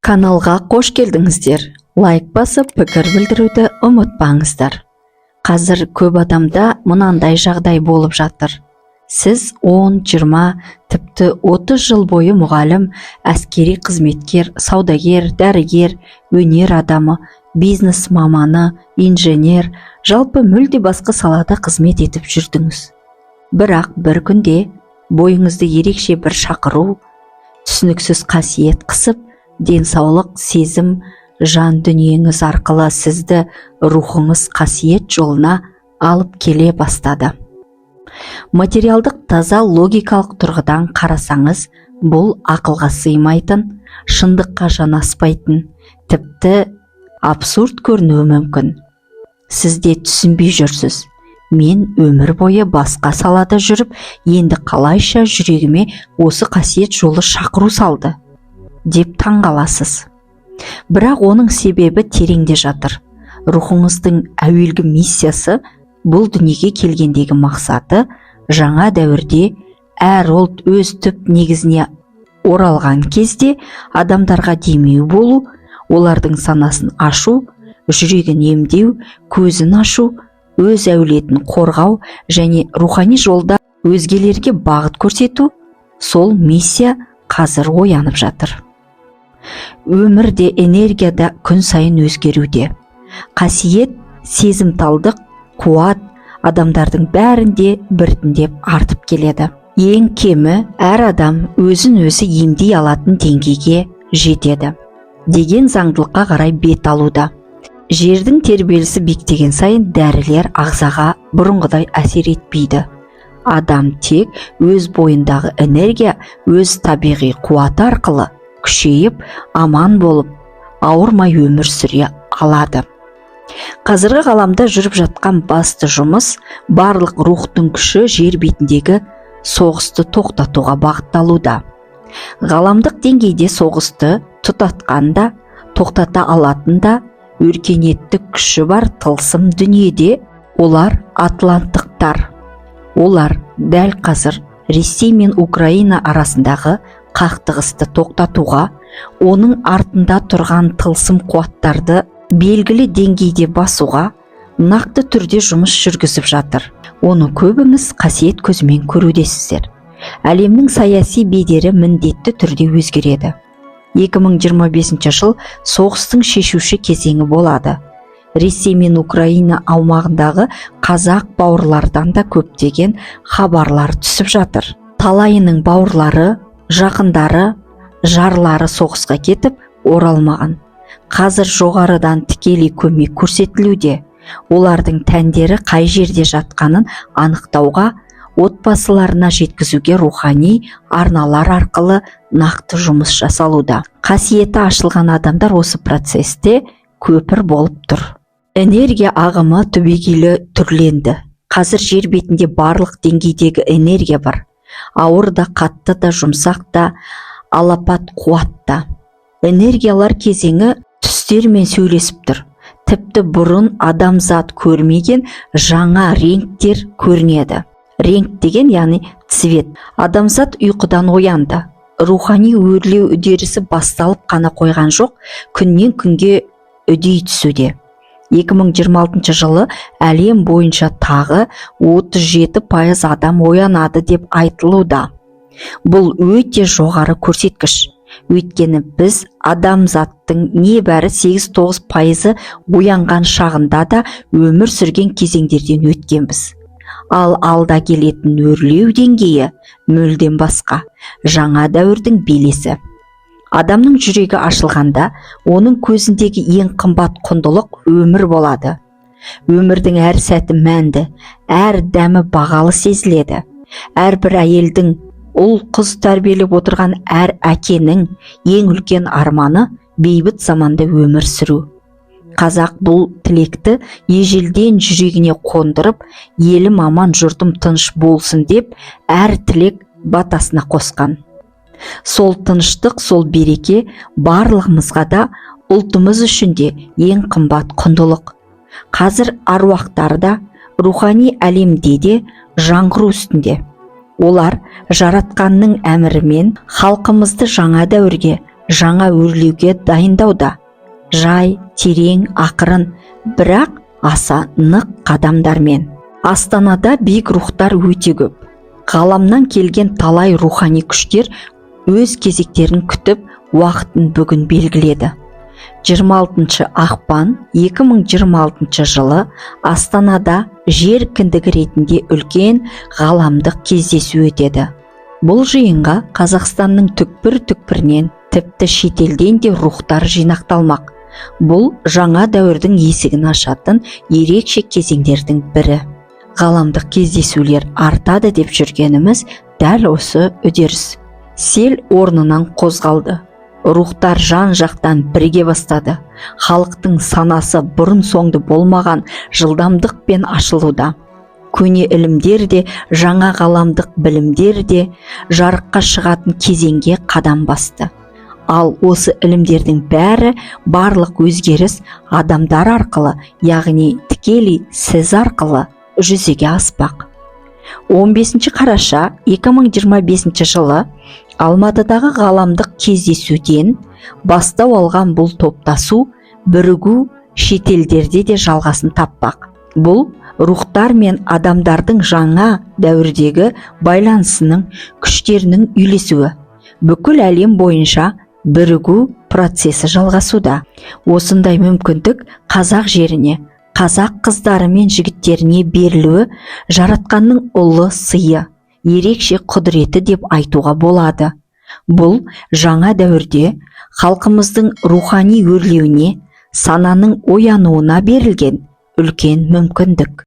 Каналға қош келдіңіздер. Лайк басып, пікір білдіруді ұмытпаңыздар. Қазір көп адамда мынандай жағдай болып жатыр. Сіз 10, 20, тіпті 30 жыл бойы мұғалім, әскери қызметкер, саудагер, дәрігер, өнер адамы, бизнес маманы, инженер, жалпы мүлде басқа салада қызмет етіп жүрдіңіз. Бірақ бір күнде бойыңызды ерекше бір шақыру, түсініксіз қасиет қысып, денсаулық, сезім, жан дүниеңіз арқылы сізді рухыңыз қасиет жолына алып келе бастады. Материалдық таза логикалық тұрғыдан қарасаңыз, бұл ақылға сыймайтын, шындыққа жанаспайтын, тіпті абсурд көрінуі мүмкін. Сіз де түсінбей жүрсіз. Мен өмір бойы басқа салада жүріп, енді қалайша жүрегіме осы қасиет жолы шақыру салды деп таңғаласыз. Бірақ оның себебі тереңде жатыр. Рухыңыздың әуелгі миссиясы, бұл дүниеге келгендегі мақсаты, жаңа дәуірде әр ұлт өз түп негізіне оралған кезде адамдарға демеу болу, олардың санасын ашу, жүрегін емдеу, көзін ашу, өз әулетін қорғау және рухани жолда өзгелерге бағыт көрсету, сол миссия қазір оянып жатыр. Өмірде, энергияда күн сайын өзгеруде. Қасиет, сезімталдық, қуат адамдардың бәрінде біртіндеп артып келеді. Ең кемі әр адам өзін өзі емдей алатын деңгейге жетеді деген заңдылыққа қарай бет алуда. Жердің тербелісі биіктеген сайын дәрілер ағзаға бұрынғыдай әсер етпейді. Адам тек өз бойындағы энергия, өз табиғи қуаты арқылы күшейіп, аман болып, ауырмай өмір сүре алады. Қазіргі ғаламда жүріп жатқан басты жұмыс, барлық рухтың күші жер бетіндегі соғысты тоқтатуға бағытталуда. Ғаламдық деңгейде соғысты тұтатқанда, тоқтата алатын да өркениеттік күші бар тылсым дүниеде, олар атланттықтар. Олар дәл қазір Ресей мен Украина арасындағы қақтығысты тоқтатуға, оның артында тұрған тылсым қуаттарды белгілі деңгейде басуға нақты түрде жұмыс жүргізіп жатыр. Оны көбіңіз қасиет көзімен көрудесіздер. Әлемнің саяси бедері міндетті түрде өзгереді. 2025 жыл соғыстың шешуші кезеңі болады. Ресей мен Украина аумағындағы қазақ бауырлардан да көптеген хабарлар түсіп жатыр. Талайының бауырлары, жақындары, жарлары соғысқа кетіп оралмаған. Қазір жоғарыдан тікелей көмек көрсетілуде. Олардың тәндері қай жерде жатқанын анықтауға, отбасыларына жеткізуге рухани арналар арқылы нақты жұмыс жасалуда. Қасиеті ашылған адамдар осы процесте көпір болып тұр. Энергия ағымы түбегейлі түрленді. Қазір жер бетінде барлық деңгейдегі энергия бар. Ауыр да, қатты да, жұмсақ та, алапат қуат та. Энергиялар кезеңі түстермен сөйлесіп тұр. Тіпті бұрын адамзат көрмеген жаңа реңктер көрінеді. Реңк деген, яғни цвет. Адамзат ұйқыдан оянды. Рухани өрлеу үдерісі басталып қана қойған жоқ, күннен күнге үдей түсуде. 2026 жылы әлем бойынша тағы 37% адам оянады деп айтылуда. Бұл өте жоғары көрсеткіш. Өйткені біз адамзаттың небәрі 8-9% оянған шағында да өмір сүрген кезеңдерден өткенбіз. Ал алда келетін өрлеу деңгейі мүлдем басқа, жаңа дәуірдің белесі. Адамның жүрегі ашылғанда, оның көзіндегі ең қымбат құндылық өмір болады. Өмірдің әр сәті мәнді, әр дәмі бағалы сезіледі. Әрбір әйелдің, ұл қыз тәрбиелеп отырған әр әкенің ең үлкен арманы бейбіт заманда өмір сүру. Қазақ бұл тілекті ежелден жүрегіне қондырып, елім аман, жұртым тыныш болсын деп, әр тілек батасына қосқан. Сол тыныштық, сол береке барлығымызға да, ұлтымыз үшін де ең қымбат құндылық. Қазір аруақтар да, рухани әлемде де жаңғыру үстінде. Олар жаратқанның әмірімен халқымызды жаңа дәуірге, жаңа өрлеуге дайындауда. Жай, терең, ақырын, бірақ аса нық қадамдармен. Астанада биік рухтар өте көп. Ғаламнан келген талай рухани күштер өз кезектерін күтіп, уақытын бүгін белгіледі. 26 ақпан 2026 жылы Астанада жер кіндігі ретінде үлкен ғаламдық кездесу өтеді. Бұл жиынға Қазақстанның түкпір-түкпірінен, тіпті шетелден де рухтар жинақталмақ. Бұл жаңа дәуірдің есігін ашатын ерекше кезеңдердің бірі. Ғаламдық кездесулер артады деп жүргеніміз дәл осы үдеріс. Сел орнынан қозғалды. Рухтар жан-жақтан бірге бастады. Халықтың санасы бұрын соңды болмаған жылдамдықпен ашылуда. Көне ілімдер де, жаңа ғаламдық білімдер де жарыққа шығатын кезеңге қадам басты. Ал осы ілімдердің бәрі, барлық өзгеріс адамдар арқылы, яғни тікелей сіз арқылы жүзеге аспақ. 15 қараша 2025 жылы Алматыдағы ғаламдық кездесуден бастау алған бұл топтасу, бірігу шетелдерде де жалғасын таппақ. Бұл рухтар мен адамдардың жаңа дәуірдегі байланысының күштерінің үйлесуі. Бүкіл әлем бойынша бірігу процесі жалғасуда. Осындай мүмкіндік қазақ жеріне, қазақ қыздары мен жігіттеріне берілуі жаратқанның ұлы сыйы, ерекше құдіреті деп айтуға болады. Бұл жаңа дәуірде халқымыздың рухани өрлеуіне, сананың оянуына берілген үлкен мүмкіндік.